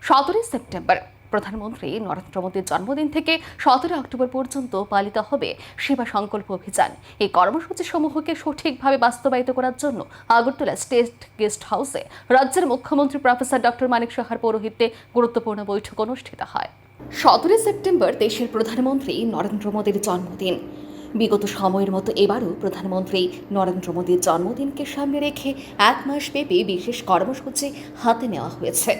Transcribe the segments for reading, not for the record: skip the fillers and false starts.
17 September প্রধানমন্ত্রী নরেন্দ্র মোদীর জন্মদিন থেকে 17 অক্টোবর পর্যন্ত পালিত হবে সেবা সংকল্প অভিযান। এই কর্মসূচি সমূহকে সঠিকভাবে বাস্তবায়িত করার জন্য আগরতলা স্টেট গেস্ট হাউসে রাজ্যের মুখ্যমন্ত্রী প্রফেসর ডক্টর মানিক সাহার পৌরোহিত্যে গুরুত্বপূর্ণ বৈঠক অনুষ্ঠিত হয়। 17 সেপ্টেম্বর দেশের প্রধানমন্ত্রী নরেন্দ্র মোদীর জন্মদিন। বিগত সময়ের মতো এবারও প্রধানমন্ত্রী নরেন্দ্র মোদীর জন্মদিনকে সামনে রেখে 1 মাস ব্যাপী বিশেষ কর্মসূচি হাতে নেওয়া হয়েছে।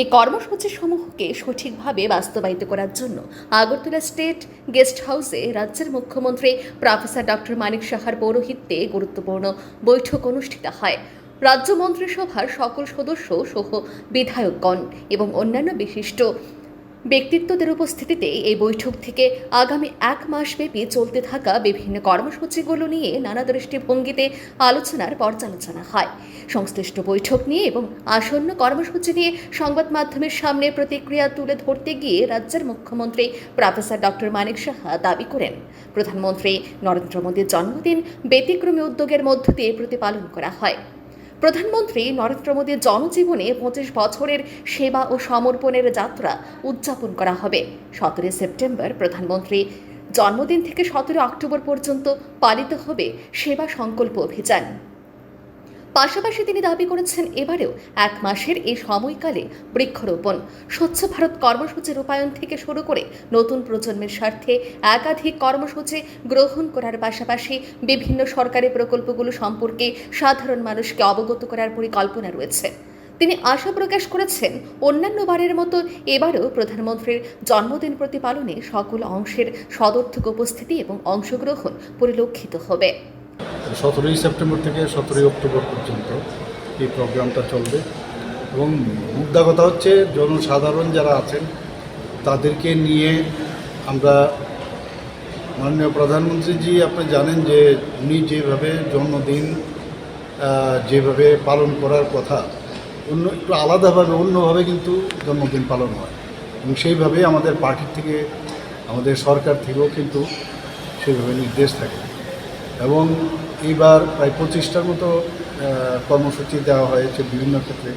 এই কর্মসূচি সমূহকে সঠিকভাবে বাস্তবায়িত করার জন্য আগরতলা স্টেট গেস্ট হাউসে রাজ্যের মুখ্যমন্ত্রী প্রফেসর ডক্টর মানিক সাহার পৌরোহিত্যে গুরুত্বপূর্ণ বৈঠক অনুষ্ঠিত হয়। রাজ্য মন্ত্রিসভার সকল সদস্য সহ বিধায়কগণ এবং অন্যান্য বিশিষ্ট ব্যক্তিত্বদের উপস্থিতিতে এই বৈঠক থেকে আগামী 1 মাস ব্যাপী চলতে থাকা বিভিন্ন কর্মসূচিগুলো নিয়ে নানা দৃষ্টিভঙ্গিতে আলোচনার পর্যালোচনা হয়। সংশ্লিষ্ট বৈঠক নিয়ে এবং আসন্ন কর্মসূচি নিয়ে সংবাদ মাধ্যমের সামনে প্রতিক্রিয়া তুলে ধরতে গিয়ে রাজ্যের মুখ্যমন্ত্রী প্রফেসর ডক্টর মানিক সাহা দাবি করেন, প্রধানমন্ত্রী নরেন্দ্র মোদীর জন্মদিন ব্যতিক্রমী উদ্যোগের মধ্য দিয়ে প্রতিপালন করা হয়। প্রধানমন্ত্রী নরেন্দ্র মোদীর জনজীবনে 25 বছরের সেবা ও সমর্পণের যাত্রা উদযাপন করা হবে। 17 সেপ্টেম্বর প্রধানমন্ত্রী জন্মদিন থেকে 17 অক্টোবর পর্যন্ত পালিত হবে সেবা সংকল্প অভিযান। পাশাপাশি তিনি দাবি করেছেন, এবারেও 1 মাসের এই সময়কালে বৃক্ষরোপণ, স্বচ্ছ ভারত কর্মসূচি রূপায়ণ থেকে শুরু করে নতুন প্রজন্মের স্বার্থে একাধিক কর্মসূচি গ্রহণ করার পাশাপাশি বিভিন্ন সরকারি প্রকল্পগুলো সম্পর্কে সাধারণ মানুষকে অবগত করার পরিকল্পনা রয়েছে। তিনি আশা প্রকাশ করেছেন, অন্যান্য বারের মতো এবারও প্রধানমন্ত্রীর জন্মদিন প্রতিপালনে সকল অংশের সদর্থক উপস্থিতি এবং অংশগ্রহণ পরিলক্ষিত হবে। 17 সেপ্টেম্বর থেকে 17 অক্টোবর পর্যন্ত এই প্রোগ্রামটা চলবে এবং মুদ্রা কথা হচ্ছে জনসাধারণ যারা আছেন তাদেরকে নিয়ে আমরা মাননীয় প্রধানমন্ত্রীজি, আপনি জানেন যে উনি যেভাবে জন্মদিন যেভাবে পালন করার কথা, অন্য একটু আলাদাভাবে অন্যভাবে কিন্তু জন্মদিন পালন হয় এবং সেইভাবে আমাদের পার্টি থেকে আমাদের সরকার থেকেও কিন্তু সেইভাবে নির্দেশ থাকে এবং এইবার প্রায় 25টার মতো কর্মসূচি দেওয়া হয়েছে বিভিন্ন ক্ষেত্রে।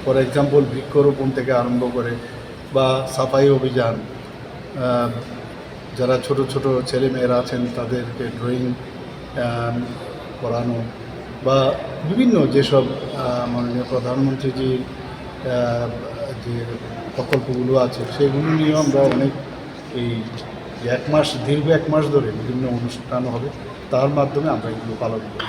ফর এক্সাম্পল বৃক্ষরোপণ থেকে আরম্ভ করে বা সাফাই অভিযান, যারা ছোট ছোট ছেলেমেয়েরা আছেন তাদেরকে ড্রয়িং করানো বা বিভিন্ন যেসব মাননীয় প্রধানমন্ত্রীজির যে প্রকল্পগুলো আছে সেগুলো নিয়েও আমরা অনেক এই 1 মাস দীর্ঘ 1 মাস ধরে বিভিন্ন অনুষ্ঠান হবে, তার মাধ্যমে আমরা এগুলো পালন করি।